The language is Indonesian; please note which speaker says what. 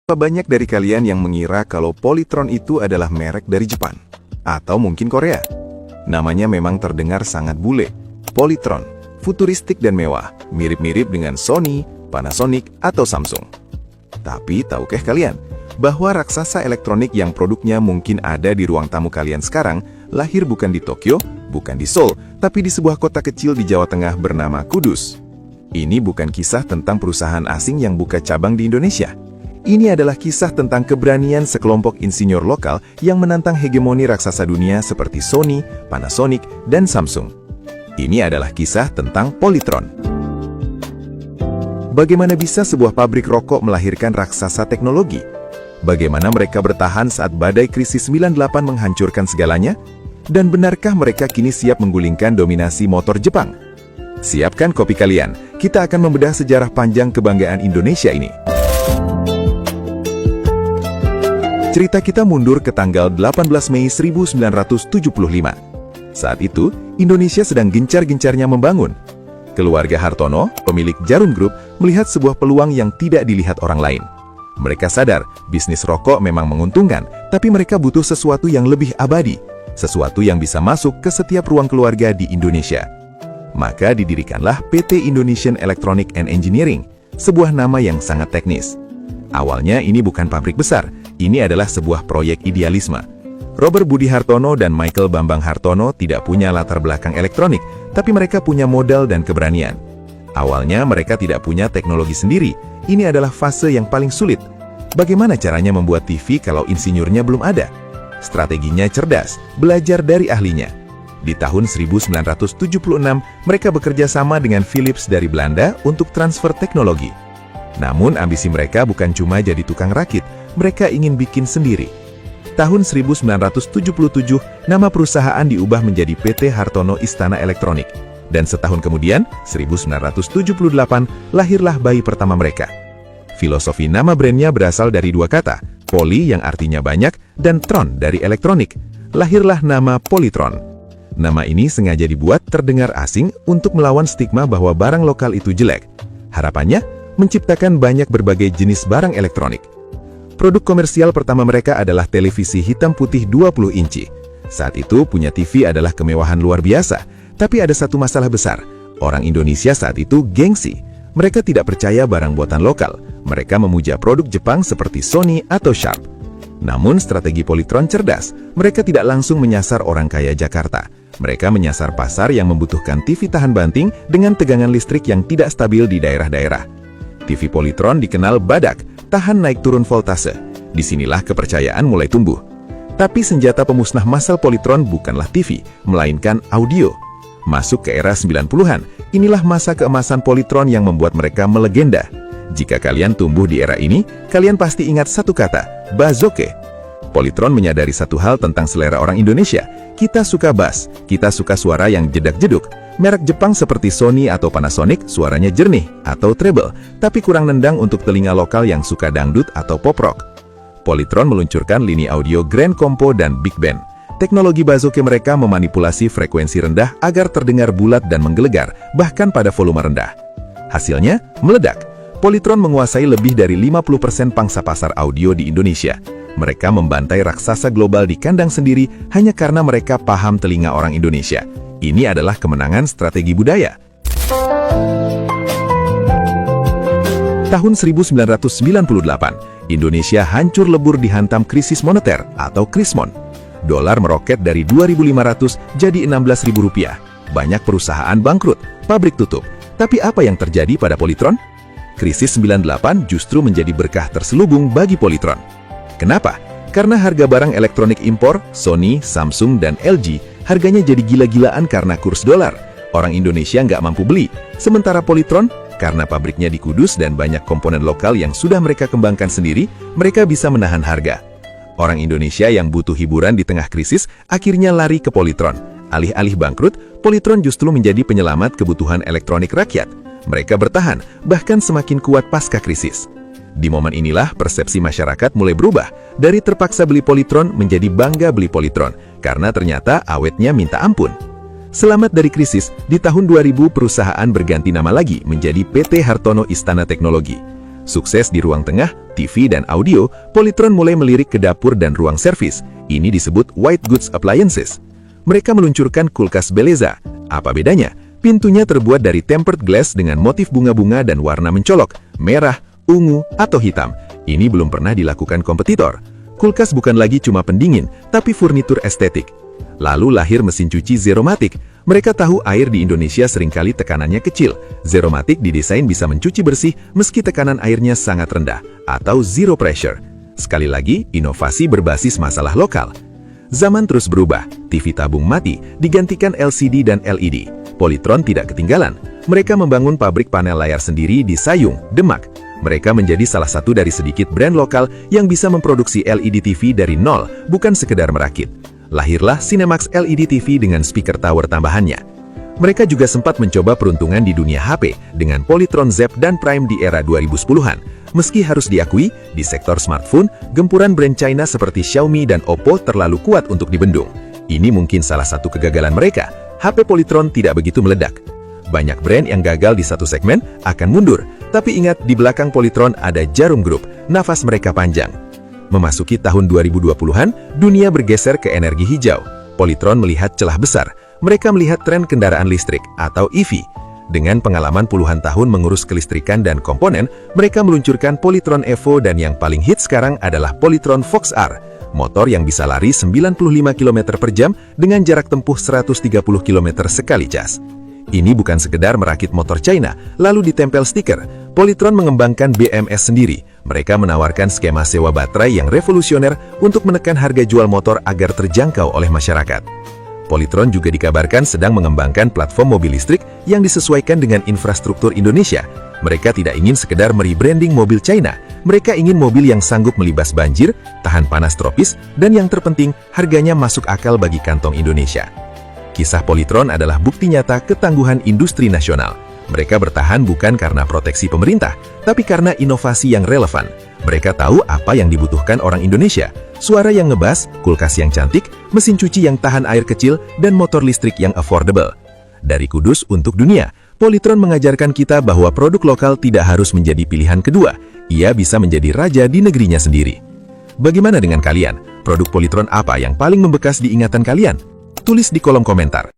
Speaker 1: Banyak dari kalian yang mengira kalau Polytron itu adalah merek dari Jepang, atau mungkin Korea. Namanya memang terdengar sangat bule. Polytron, futuristik dan mewah, mirip-mirip dengan Sony, Panasonic, atau Samsung. Tapi tahukah kalian, bahwa raksasa elektronik yang produknya mungkin ada di ruang tamu kalian sekarang, lahir bukan di Tokyo, bukan di Seoul, tapi di sebuah kota kecil di Jawa Tengah bernama Kudus. Ini bukan kisah tentang perusahaan asing yang buka cabang di Indonesia. Ini adalah kisah tentang keberanian sekelompok insinyur lokal yang menantang hegemoni raksasa dunia seperti Sony, Panasonic, dan Samsung. Ini adalah kisah tentang Polytron. Bagaimana bisa sebuah pabrik rokok melahirkan raksasa teknologi? Bagaimana mereka bertahan saat badai krisis 98 menghancurkan segalanya? Dan benarkah mereka kini siap menggulingkan dominasi motor Jepang? Siapkan kopi kalian, kita akan membedah sejarah panjang kebanggaan Indonesia ini. Cerita kita mundur ke tanggal 18 Mei 1975. Saat itu, Indonesia sedang gencar-gencarnya membangun. Keluarga Hartono, pemilik Jarum Group, melihat sebuah peluang yang tidak dilihat orang lain. Mereka sadar, bisnis rokok memang menguntungkan, tapi mereka butuh sesuatu yang lebih abadi, sesuatu yang bisa masuk ke setiap ruang keluarga di Indonesia. Maka didirikanlah PT Indonesian Electronic and Engineering, sebuah nama yang sangat teknis. Awalnya ini bukan pabrik besar, ini adalah sebuah proyek idealisme. Robert Budi Hartono dan Michael Bambang Hartono tidak punya latar belakang elektronik, tapi mereka punya modal dan keberanian. Awalnya mereka tidak punya teknologi sendiri, ini adalah fase yang paling sulit. Bagaimana caranya membuat TV kalau insinyurnya belum ada? Strateginya cerdas, belajar dari ahlinya. Di tahun 1976, mereka bekerja sama dengan Philips dari Belanda untuk transfer teknologi. Namun ambisi mereka bukan cuma jadi tukang rakit, mereka ingin bikin sendiri. Tahun 1977, nama perusahaan diubah menjadi PT Hartono Istana Elektronik. Dan setahun kemudian, 1978, lahirlah bayi pertama mereka. Filosofi nama brandnya berasal dari dua kata, poly yang artinya banyak, dan tron dari elektronik. Lahirlah nama Polytron. Nama ini sengaja dibuat terdengar asing untuk melawan stigma bahwa barang lokal itu jelek. Harapannya, menciptakan banyak berbagai jenis barang elektronik. Produk komersial pertama mereka adalah televisi hitam putih 20 inci. Saat itu punya TV adalah kemewahan luar biasa, tapi ada satu masalah besar. Orang Indonesia saat itu gengsi. Mereka tidak percaya barang buatan lokal. Mereka memuja produk Jepang seperti Sony atau Sharp. Namun strategi Polytron cerdas. Mereka tidak langsung menyasar orang kaya Jakarta. Mereka menyasar pasar yang membutuhkan TV tahan banting dengan tegangan listrik yang tidak stabil di daerah-daerah. TV Polytron dikenal badak, tahan naik turun voltase. Disinilah kepercayaan mulai tumbuh. Tapi senjata pemusnah massal Polytron bukanlah TV, melainkan audio. Masuk ke era 90-an, inilah masa keemasan Polytron yang membuat mereka melegenda. Jika kalian tumbuh di era ini, kalian pasti ingat satu kata, bazoke. Polytron menyadari satu hal tentang selera orang Indonesia. Kita suka bass, kita suka suara yang jedak-jeduk. Merek Jepang seperti Sony atau Panasonic suaranya jernih atau treble, tapi kurang nendang untuk telinga lokal yang suka dangdut atau pop rock. Polytron meluncurkan lini audio Grand Compo dan Big Band. Teknologi bazoke mereka memanipulasi frekuensi rendah agar terdengar bulat dan menggelegar, bahkan pada volume rendah. Hasilnya, meledak. Polytron menguasai lebih dari 50% pangsa pasar audio di Indonesia. Mereka membantai raksasa global di kandang sendiri hanya karena mereka paham telinga orang Indonesia. Ini adalah kemenangan strategi budaya. Tahun 1998, Indonesia hancur lebur dihantam krisis moneter atau krismon. Dolar meroket dari 2.500 jadi 16.000 rupiah. Banyak perusahaan bangkrut, pabrik tutup. Tapi apa yang terjadi pada Polytron? Krisis 98 justru menjadi berkah terselubung bagi Polytron. Kenapa? Karena harga barang elektronik impor, Sony, Samsung, dan LG, harganya jadi gila-gilaan karena kurs dolar. Orang Indonesia nggak mampu beli. Sementara Polytron, karena pabriknya di Kudus dan banyak komponen lokal yang sudah mereka kembangkan sendiri, mereka bisa menahan harga. Orang Indonesia yang butuh hiburan di tengah krisis, akhirnya lari ke Polytron. Alih-alih bangkrut, Polytron justru menjadi penyelamat kebutuhan elektronik rakyat. Mereka bertahan, bahkan semakin kuat pasca krisis. Di momen inilah persepsi masyarakat mulai berubah, dari terpaksa beli Polytron menjadi bangga beli Polytron, karena ternyata awetnya minta ampun. Selamat dari krisis, di tahun 2000 perusahaan berganti nama lagi menjadi PT Hartono Istana Teknologi. Sukses di ruang tengah, TV dan audio, Polytron mulai melirik ke dapur dan ruang servis. Ini disebut white goods appliances. Mereka meluncurkan kulkas Beleza. Apa bedanya? Pintunya terbuat dari tempered glass dengan motif bunga-bunga dan warna mencolok, merah, ungu, atau hitam. Ini belum pernah dilakukan kompetitor. Kulkas bukan lagi cuma pendingin, tapi furnitur estetik. Lalu lahir mesin cuci Zeromatic. Mereka tahu air di Indonesia seringkali tekanannya kecil. Zeromatic didesain bisa mencuci bersih meski tekanan airnya sangat rendah, atau zero pressure. Sekali lagi, inovasi berbasis masalah lokal. Zaman terus berubah, TV tabung mati, digantikan LCD dan LED. Polytron tidak ketinggalan. Mereka membangun pabrik panel layar sendiri di Sayung, Demak. Mereka menjadi salah satu dari sedikit brand lokal yang bisa memproduksi LED TV dari nol, bukan sekedar merakit. Lahirlah Cinemax LED TV dengan speaker tower tambahannya. Mereka juga sempat mencoba peruntungan di dunia HP dengan Polytron Zep dan Prime di era 2010-an. Meski harus diakui, di sektor smartphone, gempuran brand China seperti Xiaomi dan Oppo terlalu kuat untuk dibendung. Ini mungkin salah satu kegagalan mereka. HP Polytron tidak begitu meledak. Banyak brand yang gagal di satu segmen akan mundur. Tapi ingat, di belakang Polytron ada Jarum Group, nafas mereka panjang. Memasuki tahun 2020-an, dunia bergeser ke energi hijau. Polytron melihat celah besar. Mereka melihat tren kendaraan listrik atau EV. Dengan pengalaman puluhan tahun mengurus kelistrikan dan komponen, mereka meluncurkan Polytron Evo dan yang paling hit sekarang adalah Polytron Fox R. Motor yang bisa lari 95 km per jam dengan jarak tempuh 130 km sekali cas. Ini bukan sekedar merakit motor China, lalu ditempel stiker. Polytron mengembangkan BMS sendiri. Mereka menawarkan skema sewa baterai yang revolusioner untuk menekan harga jual motor agar terjangkau oleh masyarakat. Polytron juga dikabarkan sedang mengembangkan platform mobil listrik yang disesuaikan dengan infrastruktur Indonesia. Mereka tidak ingin sekedar merebranding mobil China. Mereka ingin mobil yang sanggup melibas banjir, tahan panas tropis, dan yang terpenting, harganya masuk akal bagi kantong Indonesia. Kisah Polytron adalah bukti nyata ketangguhan industri nasional. Mereka bertahan bukan karena proteksi pemerintah, tapi karena inovasi yang relevan. Mereka tahu apa yang dibutuhkan orang Indonesia. Suara yang ngebas, kulkas yang cantik, mesin cuci yang tahan air kecil, dan motor listrik yang affordable. Dari Kudus untuk dunia, Polytron mengajarkan kita bahwa produk lokal tidak harus menjadi pilihan kedua. Ia bisa menjadi raja di negerinya sendiri. Bagaimana dengan kalian? Produk Polytron apa yang paling membekas di ingatan kalian? Tulis di kolom komentar.